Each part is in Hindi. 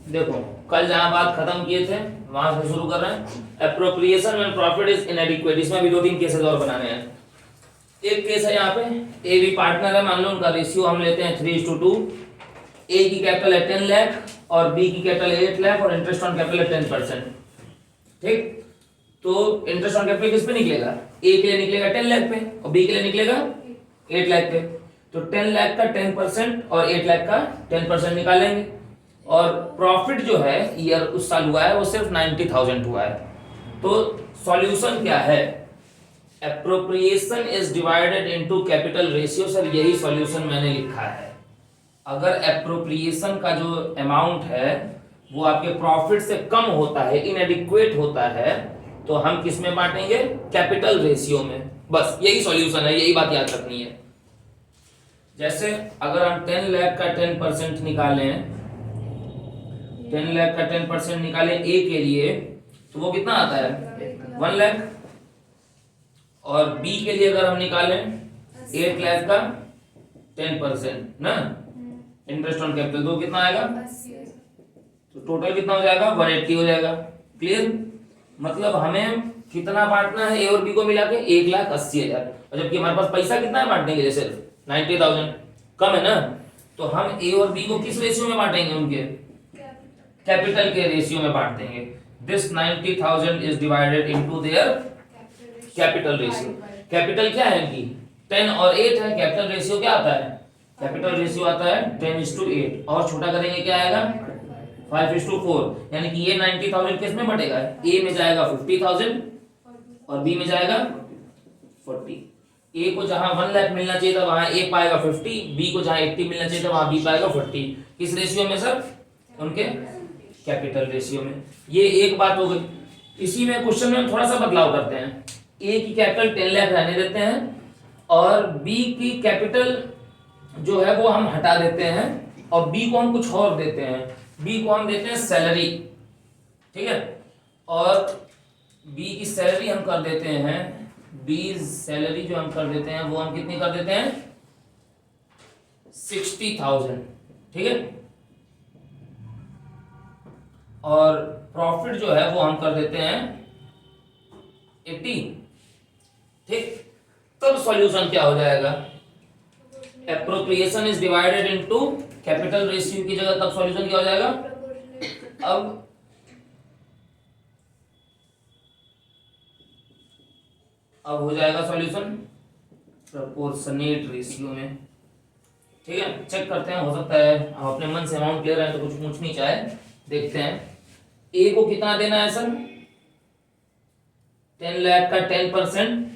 देखो कल जहां बात खत्म किए थे वहां से शुरू कर रहे हैं। एप्रोप्रिएशन व्हेन प्रॉफिट इज इनएडिक्वेट, इसमें भी 2-3 केसेस और बनाने हैं। एक केस है यहाँ पे, ए बी पार्टनर है, मान लो उनका रेशियो हम लेते हैं 3:2। ए की कैपिटल है 10 लाख और बी की कैपिटल 8 लाख और इंटरेस्ट ऑन कैपिटल है 10%। ठीक, तो इंटरेस्ट ऑन कैपिटल किस पे निकलेगा? ए के लिए निकलेगा 10 लाख पे और बी के लिए निकलेगा 8 लाख पे। तो 10 लाख का 10% और 8 लाख का 10% निकालेंगे और प्रॉफिट जो है ईयर उस साल हुआ है वो सिर्फ 90,000 हुआ है। तो सॉल्यूशन क्या है? Appropriation is divided into capital ratio. Sir यही सॉल्यूशन मैंने लिखा है। अगर एप्रोप्रिएशन का जो अमाउंट है वो आपके प्रॉफिट से कम होता है, इनएडिक्वेट होता है, तो हम किस में बांटेंगे? कैपिटल रेशियो में। बस यही सॉल्यूशन है, यही बात याद रखनी है। जैसे अगर हम 10 लाख का 10% निकालें, 10 लाख का 10% निकालें ए के लिए, तो वो कितना आता है? 1 लाख। और बी के लिए अगर हम निकालें 8 लाख का 10% ना, इंटरेस्ट ऑन कैपिटल, तो कितना आएगा? तो टोटल कितना हो जाएगा? 180 हो जाएगा। क्लियर? मतलब हमें कितना बांटना है ए और बी को मिला के? 1,80,000। और जबकि हमारे पास पैसा कितना है बांटने के लिए? सिर्फ 90,000। कम है ना? तो हम ए और बी को किस रेशियो में बांटेंगे? उनके कैपिटल के रेशियो में बांट देंगे। This 90,000 is divided into their capital ratio. Capital क्या है इनकी? 10 और 8 है। कैपिटल रेशियो क्या आता है? कैपिटल रेशियो आता है 10:8 और छोटा करेंगे क्या आएगा? 5:4। यानी कि ये 90,000 किस में बटेगा? ए में जाएगा 50,000 और बी में जाएगा 40। ए को जहां 1 लाख मिलना चाहिए था वहां ए पाएगा 50, बी को जहां 80 मिलना चाहिए था वहां बी पाएगा 40। किस रेशियो में सर? उनके कैपिटल रेशियो में। ये एक बात हो गई। इसी में क्वेश्चन में हम थोड़ा सा बदलाव करते हैं। ए की कैपिटल 10 लाख रहने देते हैं और बी की कैपिटल जो है वो हम हटा देते हैं और बी को हम कुछ और देते हैं। बी को हम देते हैं सैलरी। ठीक है, और बी की सैलरी हम कर देते हैं, बी सैलरी जो हम कर देते हैं वो हम कितनी कर देते हैं? 60,000। ठीक है, और प्रॉफिट जो है वो हम कर देते हैं 80। ठीक, तब सॉल्यूशन क्या हो जाएगा? Appropriation is divided into capital ratio की जगह तब सॉल्यूशन क्या हो जाएगा? अब हो जाएगा सॉल्यूशन प्रोपोर्शनेट रेशियो में। ठीक है, चेक करते हैं, हो सकता है हम अपने मन से अमाउंट ले रहे हैं तो कुछ पूछ नहीं चाहे। देखते हैं ए को कितना देना है सर? 10 लाख का 10%।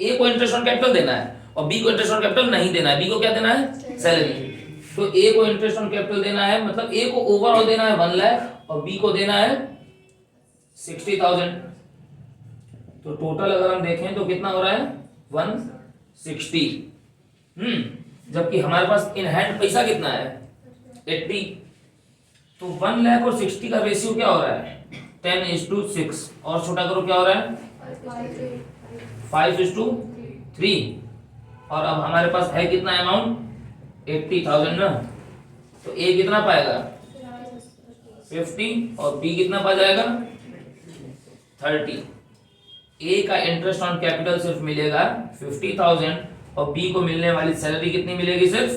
ए को इंटरेस्ट ऑन कैपिटल देना है और बी को इंटरेस्ट ऑन कैपिटल नहीं देना है। बी को क्या देना है? सैलरी। तो ए को इंटरेस्ट ऑन कैपिटल देना है, मतलब ए को ओवरऑल देना है 1 लाख और बी को देना है 60,000। तो टोटल अगर हम देखें तो कितना हो रहा है? 160। जबकि हमारे पास इन हैंड पैसा कितना है? 80। तो 1 लाख और 60 का रेशियो क्या हो रहा है? 10:6। और छोटा करो क्या हो रहा है? 5:3। और अब हमारे पास है कितना अमाउंट? 80,000 ना। तो ए कितना पाएगा? 50 और बी कितना पा जाएगा? 30। ए का इंटरेस्ट ऑन कैपिटल सिर्फ मिलेगा 50,000 और बी को मिलने वाली सैलरी कितनी मिलेगी? सिर्फ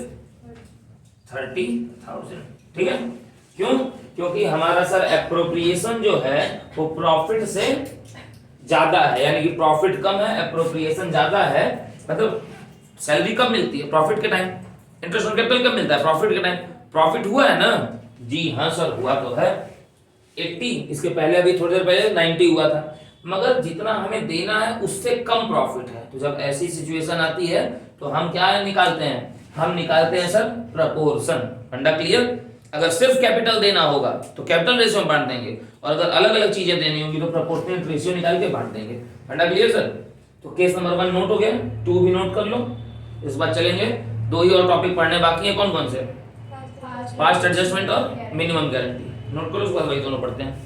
30,000। ठीक है, क्यों? क्योंकि हमारा सर एप्रोप्रिएशन जो है वो प्रॉफिट से ज्यादा है, यानी कि प्रॉफिट कम है, एप्रोप्रिएशन ज्यादा है। मतलब सैलरी कब मिलती है? प्रॉफिट के टाइम। इंटरेस्ट ऑन कैपिटल कब मिलता है? प्रॉफिट के टाइम। प्रॉफिट हुआ है ना? जी हाँ सर, हुआ तो है 80। इसके पहले अभी थोड़ी देर पहले 90 हुआ था, मगर जितना हमें देना है उससे कम प्रॉफिट है। तो जब ऐसी सिचुएशन आती है तो हम क्या निकालते हैं? हम निकालते हैं सर प्रपोर्शन। फंडा क्लियर? अगर सिर्फ कैपिटल देना होगा तो कैपिटल रेशियो में बांट देंगे और अगर अलग अलग चीजें देनी होगी तो प्रोपोर्शनल रेशियो निकाल के बांट देंगे। फंडा क्लियर सर? तो केस नंबर 1 नोट हो गया, 2 भी नोट कर लो। इस बार चलेंगे, 2 ही और टॉपिक पढ़ने बाकी है। कौन कौन से? पास्ट एडजस्टमेंट और मिनिमम गारंटी। नोट करो, उसके बाद वही दोनों पढ़ते हैं।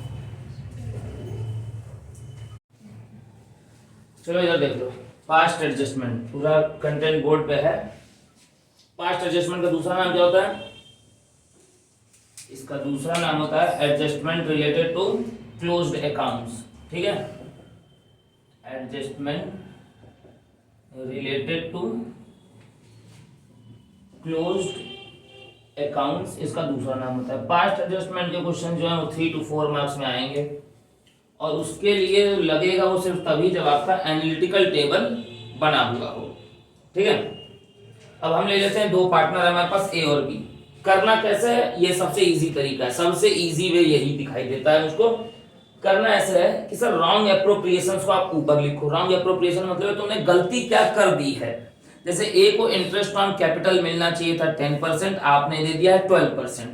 चलो इधर देख लो, पास्ट एडजस्टमेंट पूरा कंटेंट बोर्ड पे है। पास्ट एडजस्टमेंट का दूसरा नाम क्या होता है? इसका दूसरा नाम होता है adjustment related to closed accounts, ठीक है, adjustment related to closed accounts इसका दूसरा नाम होता है। पास्ट एडजस्टमेंट के क्वेश्चन जो है वो 3 to 4 मार्क्स में आएंगे और उसके लिए लगेगा वो सिर्फ तभी जब आपका एनालिटिकल टेबल बना हुआ हो, ठीक है। अब हम ले लेते हैं दो पार्टनर है हमारे पास ए और बी। करना कैसे है, ये सबसे इजी तरीका है, सबसे इजी वे यही दिखाई देता है मुझको। करना ऐसे है कि सर रॉन्ग एप्रोप्रिएशंस को आप ऊपर लिखो। रॉन्ग एप्रोप्रिएशन मतलब तुमने गलती क्या कर दी है। जैसे ए को इंटरेस्ट ऑन कैपिटल मिलना चाहिए था 10%, आपने दे दिया है 12%।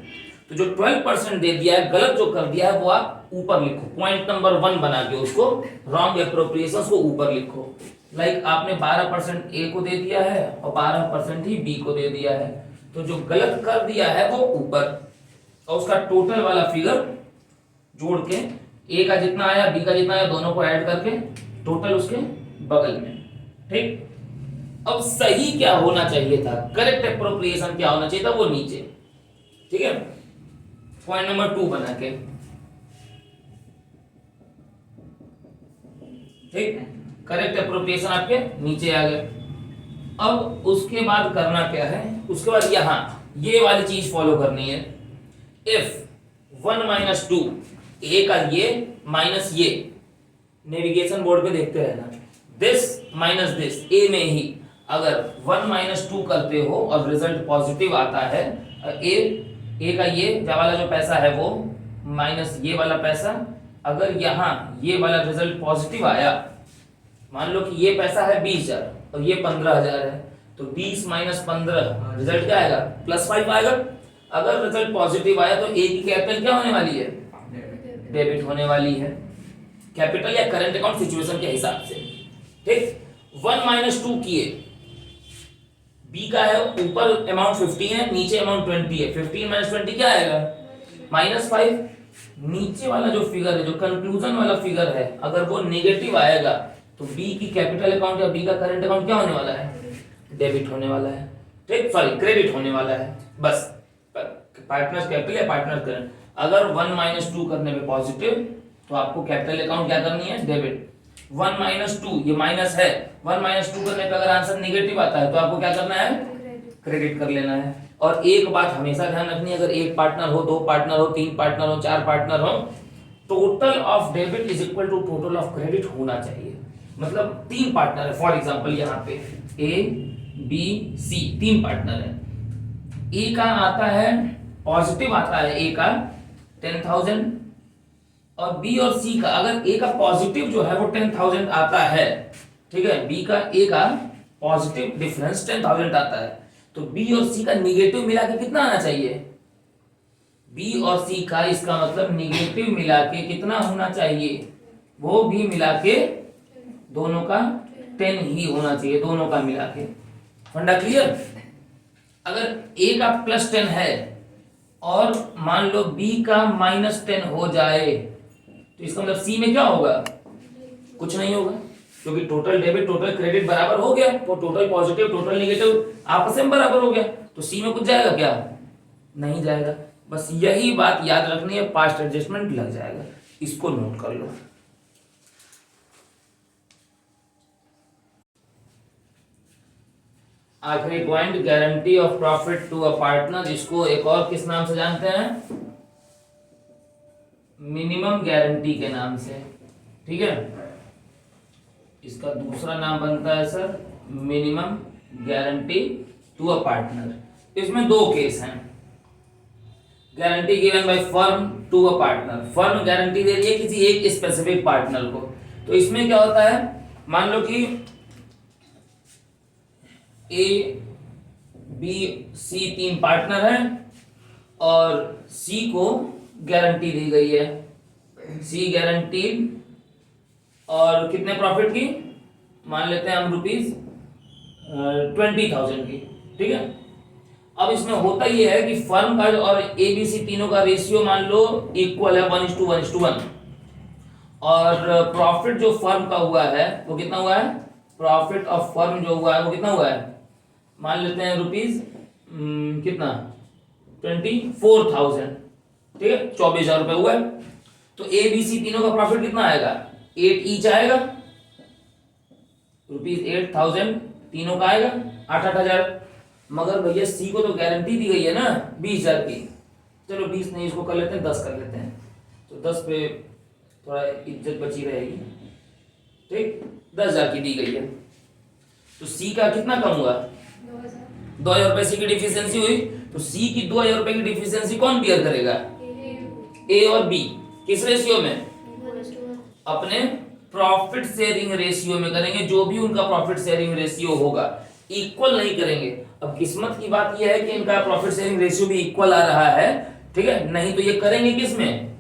तो जो 12% दे दिया है, गलत जो कर दिया है वो आप ऊपर लिखो, पॉइंट नंबर 1 बना के उसको रॉन्ग एप्रोप्रिएशंस को ऊपर लिखो। लाइक आपने 12% ए को दे दिया है और 12% ही बी को दे दिया है, तो जो गलत कर दिया है वो ऊपर, और उसका टोटल वाला फिगर जोड़ के ए का जितना आया बी का जितना आया दोनों को ऐड करके टोटल उसके बगल में, ठीक। अब सही क्या होना चाहिए था, करेक्ट एप्रोप्रिएशन क्या होना चाहिए था, वो नीचे, ठीक है, पॉइंट नंबर 2 बना के, ठीक। करेक्ट एप्रोप्रिएशन आपके नीचे आ गया। अब उसके बाद करना क्या है, उसके बाद यहां ये वाली चीज फॉलो करनी है। इफ 1 - 2 ए का ये माइनस ये, नेविगेशन बोर्ड पे देखते रहना, दिस माइनस दिस, ए में ही अगर 1 - 2 करते हो और रिजल्ट पॉजिटिव आता है, ए का ये वाला जो पैसा है वो माइनस ये वाला पैसा, अगर यहाँ ये वाला रिजल्ट पॉजिटिव आया, मान लो कि ये पैसा है 20,000 और ये 15,000 है, तो 20 - 15 रिजल्ट क्या आएगा, +5 आएगा। अगर रिजल्ट पॉजिटिव आया तो ए की कैपिटल क्या होने वाली है, डेबिट होने वाली है, कैपिटल या करंट अकाउंट सिचुएशन के हिसाब से, ठीक। 1 - 2 किए, बी का है ऊपर अमाउंट 15 है, नीचे अमाउंट 20 है, 15 - 20 क्या आएगा, -5। नीचे वाला जो फिगर है, जो कंक्लूजन वाला फिगर है, अगर वो नेगेटिव आएगा तो बी की कैपिटल अकाउंट या बी का करंट अकाउंट क्या होने वाला है, डेबिट होने वाला है, ठीक, सॉरी क्रेडिट होने वाला है। बस पार्टनर्स कैपिटल या पार्टनर करंट, अगर 1 - 2 करने पे पॉजिटिव तो आपको कैपिटल अकाउंट क्या करनी है, डेबिट। 1 - 2 ये माइनस है, 1 - 2 करने पे अगर आंसर नेगेटिव आता है तो आपको क्या करना है, क्रेडिट कर लेना है। और एक बात हमेशा ध्यान रखनी है, अगर एक पार्टनर हो, 2 पार्टनर हो, 3 पार्टनर हो, 4 पार्टनर हो, total of debit is equal to total of credit होना चाहिए। मतलब 3 पार्टनर है, फॉर एग्जांपल यहाँ पे ए बी सी 3 पार्टनर है, ए का आता है पॉजिटिव आता है ए का 10,000 और बी और सी का, अगर ए का पॉजिटिव जो है वो 10,000 आता है, ठीक है, बी का ए का पॉजिटिव डिफरेंस 10,000 आता है, तो बी और सी का निगेटिव मिला के कितना आना चाहिए, बी और सी का, इसका मतलब निगेटिव मिला के कितना होना चाहिए, वो भी मिला के दोनों का 10 ही होना चाहिए, दोनों का मिला के। फंडा क्लियर। अगर ए का +10 है और मान लो बी का -10 हो जाए तो इसका मतलब सी में क्या होगा, कुछ नहीं होगा, क्योंकि टोटल डेबिट टोटल क्रेडिट बराबर हो गया, तो टोटल पॉजिटिव टोटल नेगेटिव आपस में बराबर हो गया, तो सी में कुछ जाएगा क्या, नहीं जाएगा। बस यही बात याद रखनी है, पास्ट एडजस्टमेंट लग जाएगा, इसको नोट कर लो। आखिरी point, guarantee of profit to a partner, इसको एक और किस नाम से जानते हैं, मिनिमम गारंटी के नाम से, ठीक है। इसका दूसरा नाम बनता है sir minimum guarantee to a partner. इसमें 2 केस हैं, guarantee given by firm to a partner, firm guarantee दे रही है किसी एक स्पेसिफिक पार्टनर को। तो इसमें क्या होता है, मान लो कि ए बी सी 3 पार्टनर हैं और सी को गारंटी दी गई है, सी गारंटी और कितने प्रॉफिट की, मान लेते हैं हम ₹20,000 की, ठीक है। अब इसमें होता ये है कि फर्म का और ए बी सी तीनों का रेशियो मान लो इक्वल है 1:1:1, और प्रॉफिट जो फर्म का हुआ है वो कितना हुआ है, प्रॉफिट ऑफ फर्म जो हुआ है वो कितना हुआ है, मान लेते हैं कितना 24,000, ठीक है, 24,000 रुपए हुआ है। तो ए बी सी तीनों का प्रॉफिट कितना आएगा, 8 ईच आएगा, ₹8,000 तीनों का आएगा, 8,000। मगर भैया सी को तो गारंटी दी गई है ना 20,000 की, चलो 20 नहीं, इसको कर लेते हैं 10 कर लेते हैं, तो 10 पे थोड़ा इज्जत बची रहेगी, ठीक, 10,000 की दी गई है। तो सी का कितना कम हुआ, 2,000 रुपए सी की डिफिशियंसी हुई। तो सी की 2,000 रुपए की डिफिशियंसी कौन बियर करेगा, ए और बी, किस रेशियो में, अपने प्रॉफिट शेयरिंग रेशियो में करेंगे। जो भी उनका प्रॉफिट शेयरिंग रेशियो होगा, इक्वल नहीं करेंगे। अब किस्मत की बात यह है कि इनका प्रॉफिट शेयरिंग रेशियो भी इक्वल आ रहा है, ठीक है, नहीं तो ये करेंगे किस में,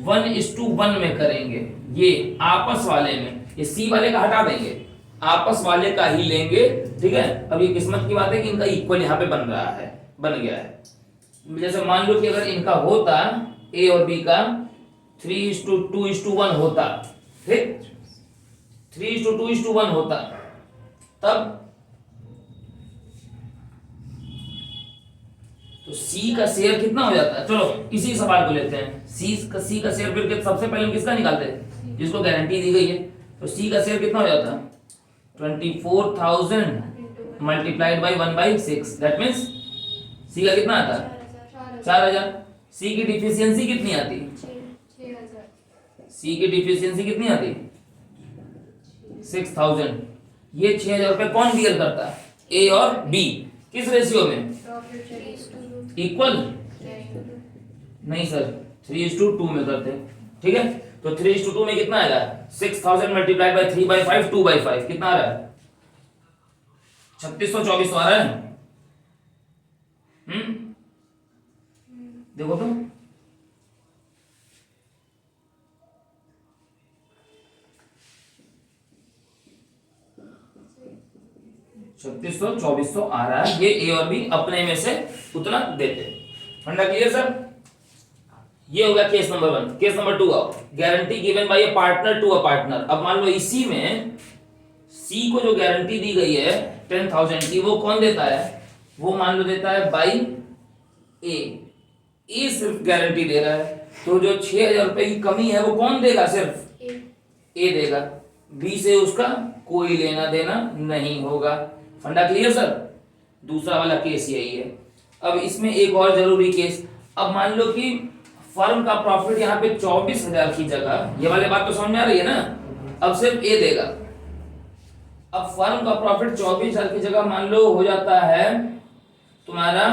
1:1 में करेंगे, ये आपस वाले में। ये सी वाले का हटा देंगे, आपस वाले का ही लेंगे, ठीक है। अब ये किस्मत की बात है कि इनका इक्वल यहाँ पे बन रहा है, बन गया है। जैसे मान लो कि अगर इनका होता ए और बी का 3:2:1 होता, ठीक, 3:2:1 होता, तब तो सी का शेयर कितना हो जाता है। चलो इसी सवाल को लेते हैं, सी का शेयर फिर सबसे पहले हम किसका निकालते हैं, जिसको गारंटी दी गई है। तो सी का शेयर कितना हो जाता है, 24,000 मल्टीप्लाइड बाई 1/6, दैट मीन्स सी का कितना आता है, 4,000। सी की डिफिशियंसी कितनी आती, 6,000। सी की डिफिशियंसी कितनी आती, 6,000। ये 6,000 रुपए कौन बियर करता, ए और बी, किस रेशियो में, इक्वल नहीं सर, 3:2 में करते हैं, ठीक है। तो 3:2 में कितना आएगा, 6,000 मल्टीप्लाइड बाई 3/5, 2/5 कितना आ रहा है, 3624 आ रहा है। देखो तो 3600-2400 आ रहा है। ये ए और बी अपने में से उतना देते हैं। फंडा क्लियर सर। ये हो गया केस नंबर 1। केस नंबर 2 आओ, guarantee given by a partner to a partner. अब मान लो इसी में सी को जो गारंटी दी गई है 10,000 की, वो कौन देता है, वो मान लो देता है बाई ए सिर्फ गारंटी दे रहा है। तो जो 6,000 रुपए की कमी है वो कौन देगा, सिर्फ ए देगा, बी से उसका कोई लेना देना नहीं होगा। फंडा क्लियर सर। दूसरा वाला केस यही है। अब इसमें एक और जरूरी केस, अब मान लो कि फर्म का प्रॉफिट यहाँ पे 24,000 की जगह, ये वाली बात तो समझ में आ रही है ना, अब सिर्फ ए देगा। अब फर्म का प्रॉफिट 24,000 की जगह मान लो हो जाता है तुम्हारा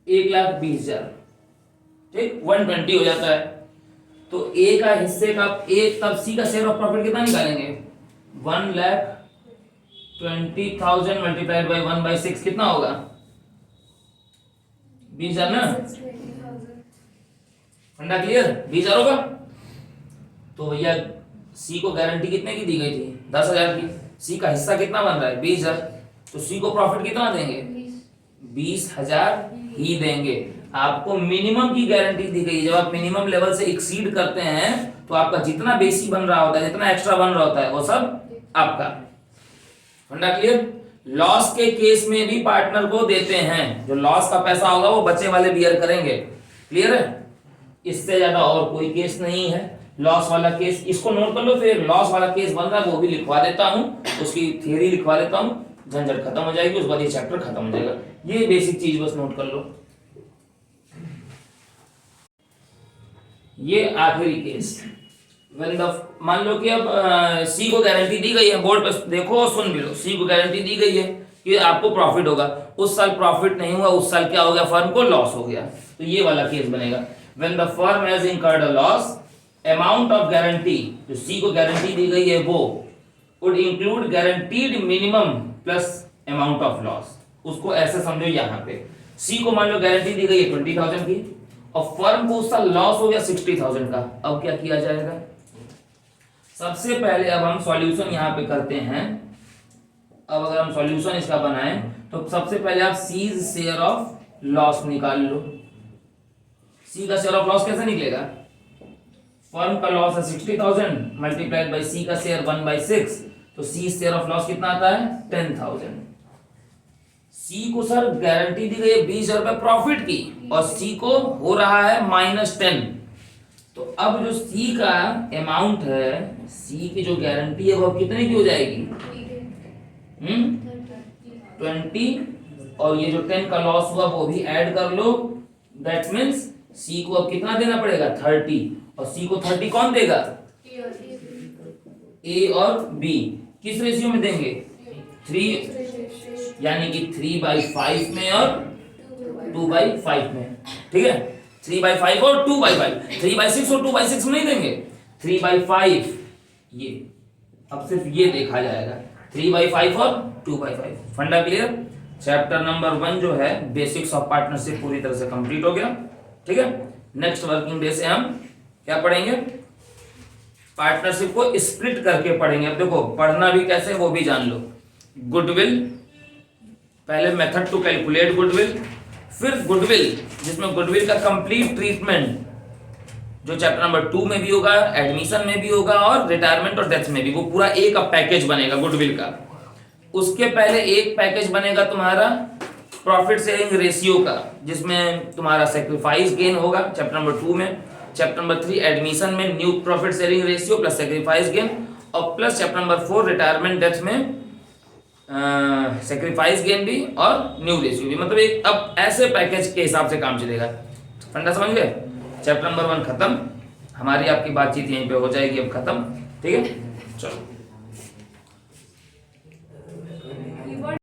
1,20,000, ठीक, 120 हो जाता है। तो ए का हिस्से का ए, तब सी का शेयर ऑफ प्रॉफिट कितना निकालेंगे, 1,20,000 मल्टीप्लाइड बाई 1/6 कितना होगा, 20,000 ना। फंडा क्लियर, 20,000 होगा। तो भैया सी को गारंटी कितने की दी गई थी, 10,000 की। सी का हिस्सा कितना बन रहा है, 20,000। तो सी को प्रॉफिट कितना देंगे, 20,000 ही देंगे। आपको मिनिमम की गारंटी दी गई है। जब आप मिनिमम लेवल से एक्सीड करते हैं तो आपका जितना बेसी बन रहा होता है, जितना एक्स्ट्रा बन रहा होता है, वो सब आपका। फंडा क्लियर। लॉस के केस में भी पार्टनर को देते हैं, जो लॉस का पैसा होगा वो बच्चे वाले बियर करेंगे। क्लियर है। इससे ज्यादा और कोई केस नहीं है। लॉस वाला केस इसको नोट कर लो, फिर लॉस वाला केस बन रहा है वो भी लिखवा देता हूं, उसकी थ्योरी लिखवा देता हूं, झंझट खत्म हो जाएगी, उसके बाद ये चैप्टर खत्म हो जाएगा। ये बेसिक चीज बस नोट कर लो। ये आखिरी केस, मान लो कि अब सी को गारंटी दी गई है, बोर्ड पे देखो और सुन भी लो। सी को गारंटी दी गई है कि आपको प्रॉफिट होगा, उस साल प्रॉफिट नहीं हुआ, उस साल क्या हो गया, फर्म को लॉस हो गया। तो ये वाला केस बनेगा, when the firm has incurred a loss, amount of guarantee, जो सी को गारंटी दी गई है वो would include guaranteed minimum plus amount of loss. उसको ऐसे समझो, यहाँ पे सी को मान लो गारंटी दी गई है 20,000 की, और फर्म को उसका लॉस हो गया 60,000 का। अब क्या किया जाएगा, सबसे पहले अब हम सॉल्यूशन यहाँ पे करते हैं। अब अगर हम सॉल्यूशन इसका बनाएं तो सबसे पहले आप सी शेयर ऑफ लॉस निकाल लो। सी का शेयर ऑफ लॉस कैसे निकलेगा, फर्म का लॉस है 60,000 मल्टीप्लाइड बाई सी का शेयर 1/6, तो सी शेयर ऑफ लॉस कितना आता है 10,000। सी को सर गारंटी दी गई है 20,000 रुपए प्रॉफिट की और सी को हो रहा है -10। तो अब जो सी का अमाउंट है, सी की जो गारंटी है वो कितने की हो जाएगी? 20, और ये जो 10 का लॉस हुआ वो भी ऐड कर लो। दैट मीन्स सी को अब कितना देना पड़ेगा? 30, और सी को 30 कौन देगा? ए और बी। किस रेशियो में देंगे? 3, यानी कि 3/5 में और 2/5 में। ठीक है, 3/5 और 2/5। 3/6 और 2/6 में नहीं देंगे, 3/5। ये अब सिर्फ ये देखा जाएगा, 3/5 और 2/5। फंडा क्लियर? चैप्टर नंबर 1 जो है बेसिक्स ऑफ पार्टनरशिप पूरी तरह से कंप्लीट हो गया। ठीक है, नेक्स्ट वर्किंग डे से हम क्या पढ़ेंगे? पार्टनरशिप को स्प्लिट करके पढ़ेंगे। अब देखो पढ़ना भी कैसे वो भी जान लो। गुडविल, पहले मेथड टू कैलकुलेट गुडविल, फिर गुडविल जिसमें गुडविल का कंप्लीट ट्रीटमेंट जो चैप्टर नंबर 2 में भी होगा, एडमिशन में भी होगा और रिटायरमेंट और डेथ में भी, वो पूरा एक पैकेज बनेगा गुडविल का। उसके पहले एक पैकेज बनेगा तुम्हारा प्रॉफिट शेयरिंग रेशियो का, जिसमें तुम्हारा सेक्रीफाइस गेन होगा चैप्टर नंबर 2 में। चैप्टर नंबर 3 एडमिशन में new profit sharing ratio plus sacrifice gain, और plus chapter number 4 retirement death में सेक्रीफाइस गेन भी और न्यू रेशियो भी। मतलब एक अब ऐसे पैकेज के हिसाब से काम चलेगा। फंडा समझ गए? चैप्टर नंबर 1 खत्म, हमारी आपकी बातचीत यहीं पे हो जाएगी अब खत्म। ठीक है, चलो।